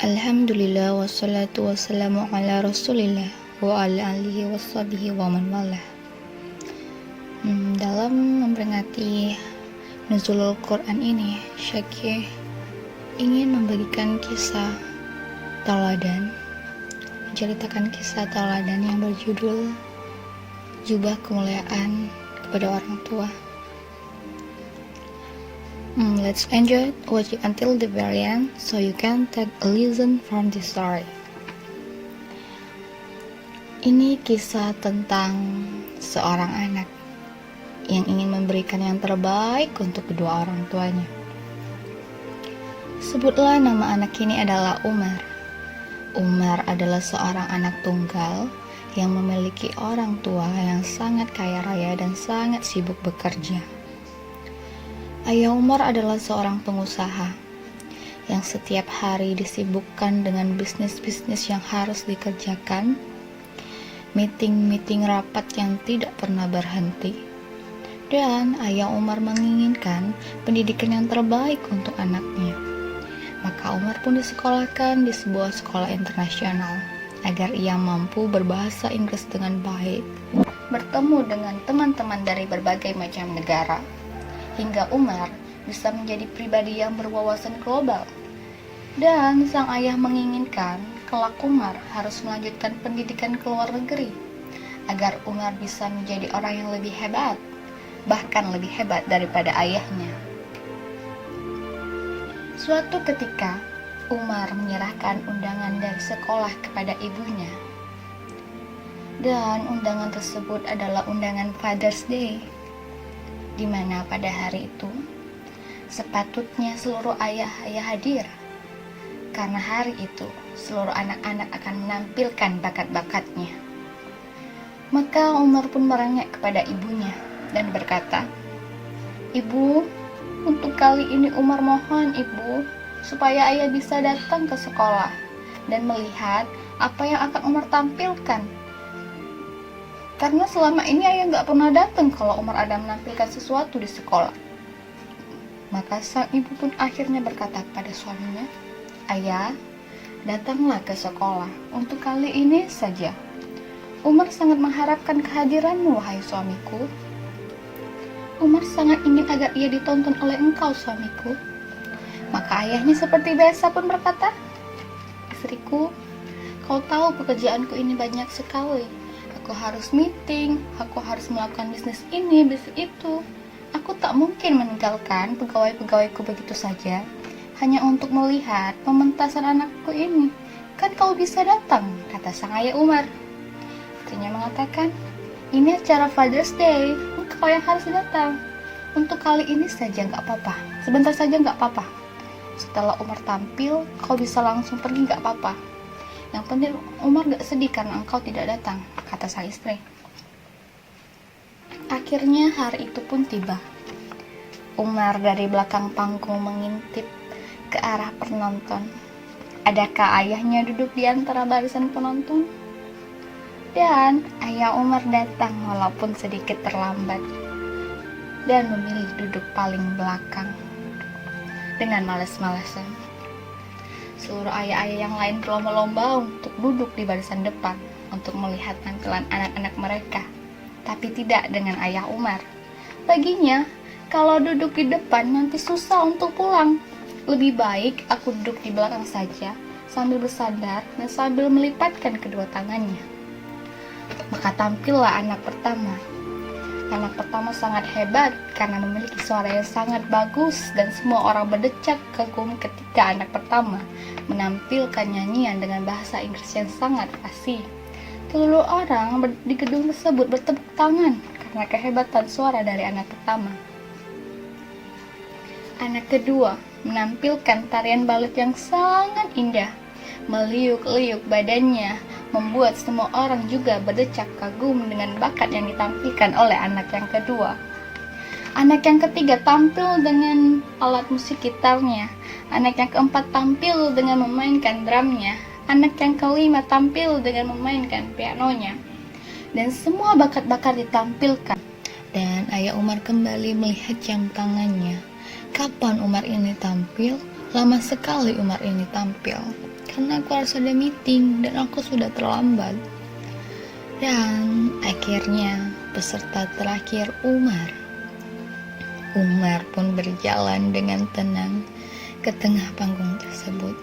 Alhamdulillah wassalatu wassalamu ala rasulillah wa ala alihi wassabihi wa man walah. Dalam memperingati nuzulul Quran ini, Syekh ingin membagikan kisah tauladan, menceritakan kisah tauladan yang berjudul Jubah Kemuliaan kepada Orang Tua. Let's enjoy, watch it until the very end so you can take a lesson from this story. Ini kisah tentang seorang anak yang ingin memberikan yang terbaik untuk kedua orang tuanya. Sebutlah nama anak ini adalah Umar. Umar adalah seorang anak tunggal yang memiliki orang tua yang sangat kaya raya dan sangat sibuk bekerja. Ayah Umar adalah seorang pengusaha yang setiap hari disibukkan dengan bisnis-bisnis yang harus dikerjakan, meeting-meeting rapat yang tidak pernah berhenti. Dan ayah Umar menginginkan pendidikan yang terbaik untuk anaknya. Maka Umar pun disekolahkan di sebuah sekolah internasional agar ia mampu berbahasa Inggris dengan baik, bertemu dengan teman-teman dari berbagai macam negara, hingga Umar bisa menjadi pribadi yang berwawasan global. Dan sang ayah menginginkan kelak Umar harus melanjutkan pendidikan ke luar negeri agar Umar bisa menjadi orang yang lebih hebat, bahkan lebih hebat daripada ayahnya. Suatu ketika Umar menyerahkan undangan dari sekolah kepada ibunya, dan undangan tersebut adalah undangan Father's Day, di mana pada hari itu sepatutnya seluruh ayah-ayah hadir, karena hari itu seluruh anak-anak akan menampilkan bakat-bakatnya. Maka Umar pun merengek kepada ibunya dan berkata, "Ibu, untuk kali ini Umar mohon ibu supaya ayah bisa datang ke sekolah dan melihat apa yang akan Umar tampilkan. Karena selama ini ayah nggak pernah datang kalau Umar ada menampilkan sesuatu di sekolah." Maka sang ibu pun akhirnya berkata kepada suaminya, "Ayah, datanglah ke sekolah untuk kali ini saja. Umar sangat mengharapkan kehadiranmu, wahai suamiku. Umar sangat ingin agar ia ditonton oleh engkau, suamiku." Maka ayahnya seperti biasa pun berkata, "Istriku, kau tahu pekerjaanku ini banyak sekali. Aku harus meeting, aku harus melakukan bisnis ini, bisnis itu. Aku tak mungkin meninggalkan pegawai-pegawaiku begitu saja, hanya untuk melihat pementasan anakku ini. Kan kau bisa datang," kata sang ayah Umar. Istrinya mengatakan, "Ini acara Father's Day, engkau yang harus datang. Untuk kali ini saja nggak apa-apa, sebentar saja nggak apa-apa. Setelah Umar tampil, kau bisa langsung pergi nggak apa-apa. Yang penting Umar gak sedih karena engkau tidak datang," kata sang istri. Akhirnya hari itu pun tiba. Umar dari belakang panggung mengintip ke arah penonton. Adakah ayahnya duduk di antara barisan penonton? Dan ayah Umar datang walaupun sedikit terlambat dan memilih duduk paling belakang dengan malas-malasan. Seluruh ayah-ayah yang lain berlomba-lomba untuk duduk di barisan depan untuk melihat tampilan anak-anak mereka, tapi tidak dengan ayah Umar. Baginya, kalau duduk di depan nanti susah untuk pulang. Lebih baik aku duduk di belakang saja sambil bersandar dan sambil melipatkan kedua tangannya. Maka tampillah anak pertama. Anak pertama sangat hebat karena memiliki suara yang sangat bagus dan semua orang berdecak kagum ketika anak pertama menampilkan nyanyian dengan bahasa Inggris yang sangat fasih. Seluruh orang di gedung tersebut bertepuk tangan karena kehebatan suara dari anak pertama. Anak kedua menampilkan tarian balet yang sangat indah. Meliuk-liuk badannya membuat semua orang juga berdecak kagum dengan bakat yang ditampilkan oleh anak yang kedua. Anak yang ketiga tampil dengan alat musik gitarnya. Anak yang keempat tampil dengan memainkan drumnya. Anak yang kelima tampil dengan memainkan pianonya. Dan semua bakat-bakat ditampilkan. Dan ayah Umar kembali melihat jam tangannya. Kapan Umar ini tampil? Lama sekali Umar ini tampil. karena aku harus ada meeting dan aku sudah terlambat. Dan akhirnya peserta terakhir Umar pun berjalan dengan tenang ke tengah panggung tersebut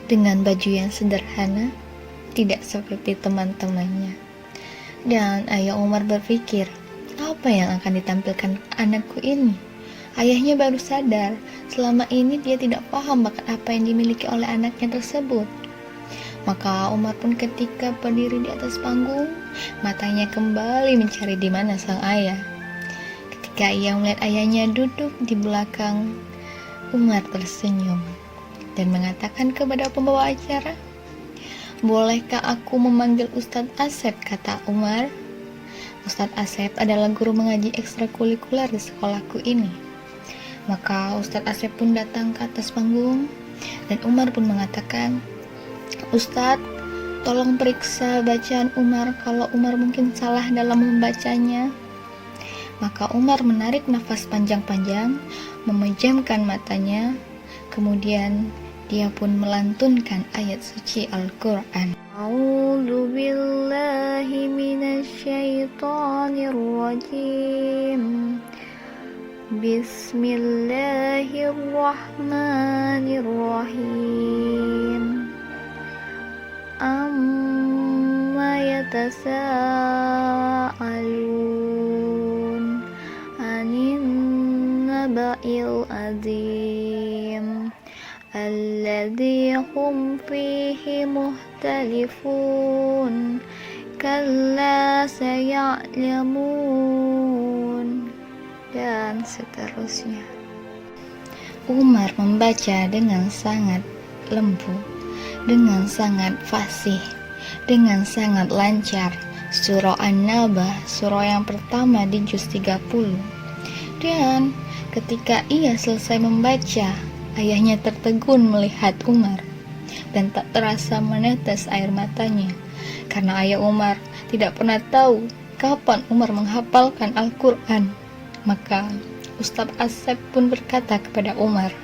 dengan baju yang sederhana, tidak seperti teman-temannya. Dan ayah Umar berpikir, apa yang akan ditampilkan anakku ini? Ayahnya baru sadar, selama ini dia tidak paham bakat apa yang dimiliki oleh anaknya tersebut. Maka Umar pun ketika berdiri di atas panggung, matanya kembali mencari di mana sang ayah. Ketika ia melihat ayahnya duduk di belakang, Umar tersenyum dan mengatakan kepada pembawa acara, "Bolehkah aku memanggil Ustadz Asep?" kata Umar. Ustadz Asep adalah guru mengaji ekstrakurikuler di sekolahku ini. Maka Ustadz Asep pun datang ke atas panggung dan Umar pun mengatakan, "Ustadz, tolong periksa bacaan Umar kalau Umar mungkin salah dalam membacanya." Maka Umar menarik nafas panjang-panjang, memejamkan matanya, kemudian dia pun melantunkan ayat suci Al-Quran. A'udzu billahi minasyaitonir rajim. Bismillahirrahmanirrahim. Amma yatasaalun anin naba'il azim alladzi hum fihi muhtalifun kalla saya'lamun, dan seterusnya. Umar membaca dengan sangat lembut, dengan sangat fasih, dengan sangat lancar surah An-Naba, surah yang pertama di juz 30. Dan ketika ia selesai membaca, ayahnya tertegun melihat Umar dan tak terasa menetes air matanya, karena ayah Umar tidak pernah tahu kapan Umar menghafalkan Al-Quran. Maka Ustadz Asep pun berkata kepada Umar,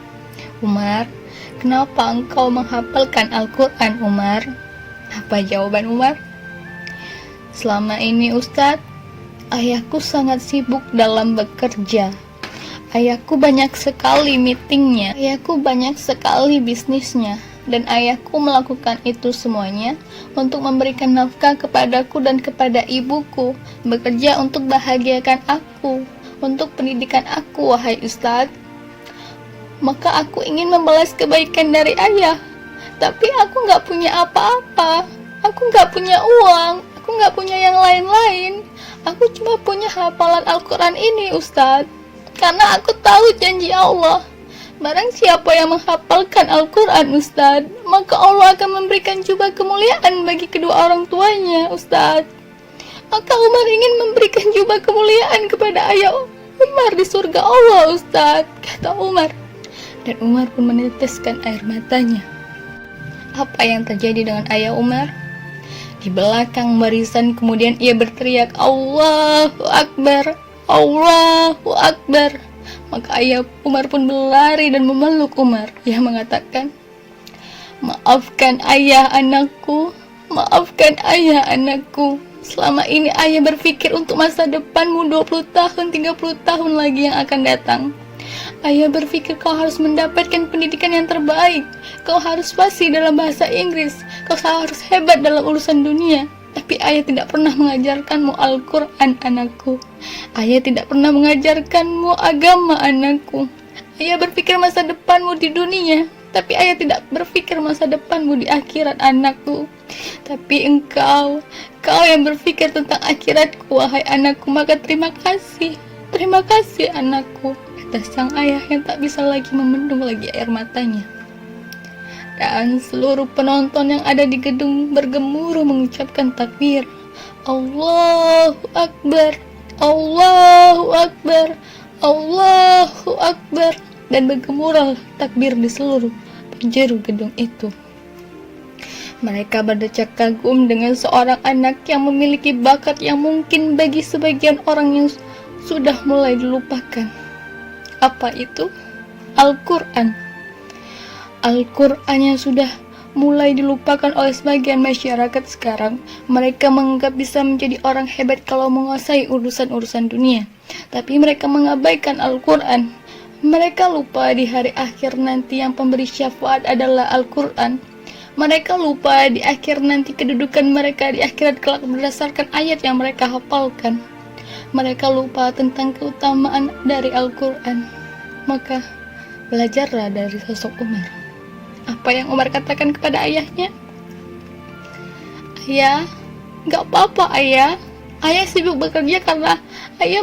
"Umar, kenapa engkau menghafalkan Al-Quran, Umar?" Apa jawaban Umar? "Selama ini Ustadz, ayahku sangat sibuk dalam bekerja. Ayahku banyak sekali meetingnya, ayahku banyak sekali bisnisnya, dan ayahku melakukan itu semuanya untuk memberikan nafkah kepadaku dan kepada ibuku, bekerja untuk bahagiakan aku, untuk pendidikan aku, wahai Ustadz. Maka aku ingin membalas kebaikan dari ayah, tapi aku gak punya apa-apa. Aku gak punya uang, aku gak punya yang lain-lain. Aku cuma punya hafalan Al-Quran ini, Ustadz. Karena aku tahu janji Allah, barang siapa yang menghafalkan Al-Quran, Ustadz, maka Allah akan memberikan jubah kemuliaan bagi kedua orang tuanya, Ustadz. Maka Umar ingin memberikan jubah kemuliaan kepada ayah Umar di surga Allah, Ustadz," kata Umar. Dan Umar pun meneteskan air matanya. Apa yang terjadi dengan ayah Umar? Di belakang barisan kemudian ia berteriak, "Allahu Akbar, Allahu Akbar." Maka ayah Umar pun berlari dan memeluk Umar. Ia mengatakan, "Maafkan ayah anakku, maafkan ayah anakku. Selama ini ayah berpikir untuk masa depanmu 20 tahun, 30 tahun lagi yang akan datang. Ayah berpikir kau harus mendapatkan pendidikan yang terbaik, kau harus fasih dalam bahasa Inggris, kau harus hebat dalam urusan dunia. Tapi ayah tidak pernah mengajarkanmu Al-Quran, anakku. Ayah tidak pernah mengajarkanmu agama, anakku. Ayah berpikir masa depanmu di dunia, tapi ayah tidak berpikir masa depanmu di akhirat, anakku. Tapi kau yang berpikir tentang akhiratku, wahai anakku, maka terima kasih anakku," kata sang ayah yang tak bisa lagi membendung lagi air matanya. Dan seluruh penonton yang ada di gedung bergemuruh mengucapkan takbir, "Allahu Akbar, Allahu Akbar, Allahu Akbar," dan bergemuruh takbir di seluruh penjuru gedung itu. Mereka berdecak kagum dengan seorang anak yang memiliki bakat yang mungkin bagi sebagian orang yang sudah mulai dilupakan. Apa itu? Al-Quran. Al-Quran yang sudah mulai dilupakan oleh sebagian masyarakat sekarang. Mereka menganggap bisa menjadi orang hebat kalau menguasai urusan-urusan dunia, tapi mereka mengabaikan Al-Quran. Mereka lupa di hari akhir nanti yang pemberi syafaat adalah Al-Quran. Mereka lupa di akhir nanti kedudukan mereka di akhirat kelak berdasarkan ayat yang mereka hafalkan. Mereka lupa tentang keutamaan dari Al-Quran. Maka belajarlah dari sosok Umar. Apa yang Umar katakan kepada ayahnya? Ayah, gak apa-apa ayah. Ayah sibuk bekerja karena ayah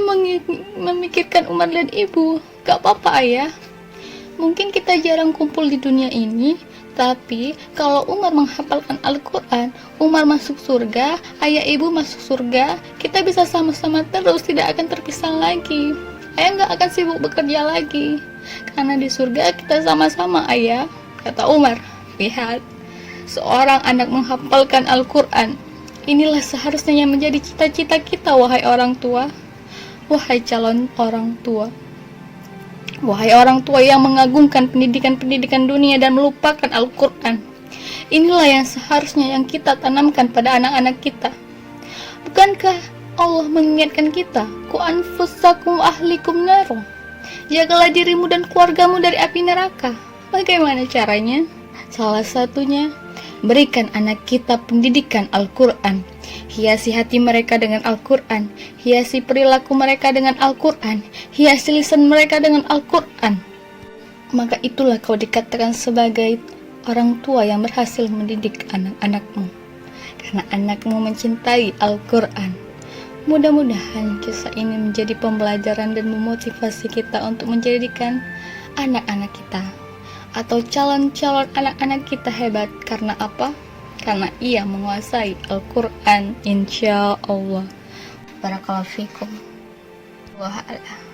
memikirkan Umar dan ibu. Gak apa-apa ayah. Mungkin kita jarang kumpul di dunia ini, tapi kalau Umar menghafalkan Al-Quran, Umar masuk surga, ayah ibu masuk surga, kita bisa sama-sama terus, tidak akan terpisah lagi. Ayah gak akan sibuk bekerja lagi, karena di surga kita sama-sama ayah. Kata Umar, lihat, seorang anak menghafalkan Al-Quran. Inilah seharusnya yang menjadi cita-cita kita, wahai orang tua. Wahai calon orang tua. Wahai orang tua yang mengagungkan pendidikan-pendidikan dunia dan melupakan Al-Quran. Inilah yang seharusnya yang kita tanamkan pada anak-anak kita. Bukankah Allah mengingatkan kita, Ku anfusakum ahlikum naro. Jagalah dirimu dan keluargamu dari api neraka. Bagaimana caranya? Salah satunya, berikan anak kita pendidikan Al-Quran. Hiasi hati mereka dengan Al-Quran. Hiasi perilaku mereka dengan Al-Quran. Hiasi lisan mereka dengan Al-Quran. Maka itulah kau dikatakan sebagai orang tua yang berhasil mendidik anak-anakmu. Karena anakmu mencintai Al-Quran. Mudah-mudahan kisah ini menjadi pembelajaran dan memotivasi kita untuk menjadikan anak-anak kita atau calon-calon anak-anak kita hebat. Karena apa? Karena ia menguasai Al-Quran, insya Allah. Barakallahu fikum. Wa'ala.